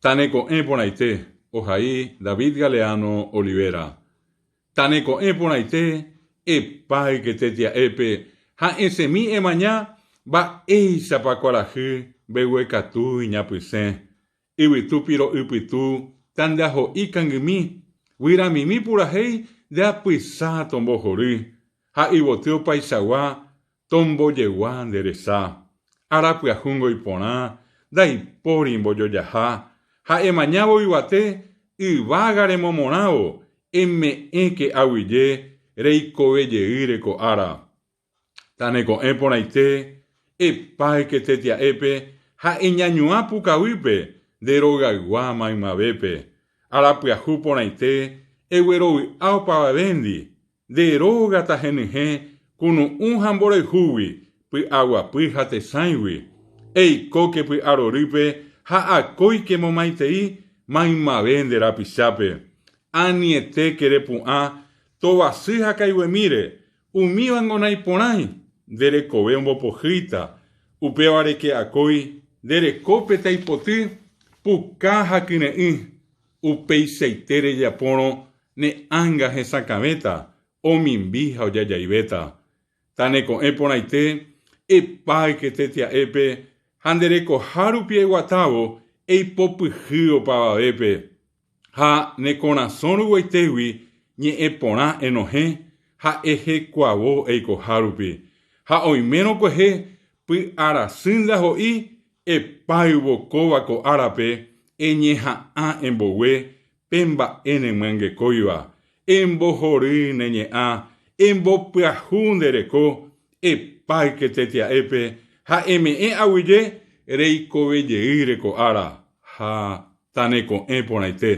Taneco Emponaite, Ojaí, David Galeano Olivera. Taneco Emponaite, Epai que tetia epe, ha ese mi emañá, va eisa pa cuarají, behuecatú y ñapisen. Iwitu piro ipitu, tandajo ikangimi, wiramimi purajei, de apisa tombo jorí, ha iboteo paisaguá, tombo yeguá derezá. Arapuajungo iponá, da iporimbo yoyajá. Ha emañabo iguate, ivagare momonao, eme eke aguille, reiko yeireko ara. Taneco Emponaite, epai que tetia epe, ha eñañua pucahuipe, deroga guama imabepe. Arapuaju ponaite, eweroi aupa vendi, deroga tajenije, kunu jambore huwi, pi agua pi hate saiwi. Ei koke pi aroripe, ha akoi que momaitei, maima vendera pisape. Aniete kerepua, tobasija kaiwemire, umibangonai ponai, dere cobembo pojita, upeare que akoi, dere copeta ipoti, pukaja kinei, upeiseitere yapono, ne anga esa cameta, o mimbija o yayaibeta. Taneco Emponaite, epai que tetia epe, handereko haru pie guatavo, ei popujio pavabepe. Ha ne conazono guaitewi, nye epona enoje, ha eje kuavo eiko harupi. Ha oimeno kohe, pi arasinda hoi, epai bokova ko arape, enye ha a embowe, pemba ene mange koiwa. Embo jori nenye a, embo piahundereko, epai que tetia epe, ha eme awille, reiko veyeireko ara. Ha taneco Emponaite.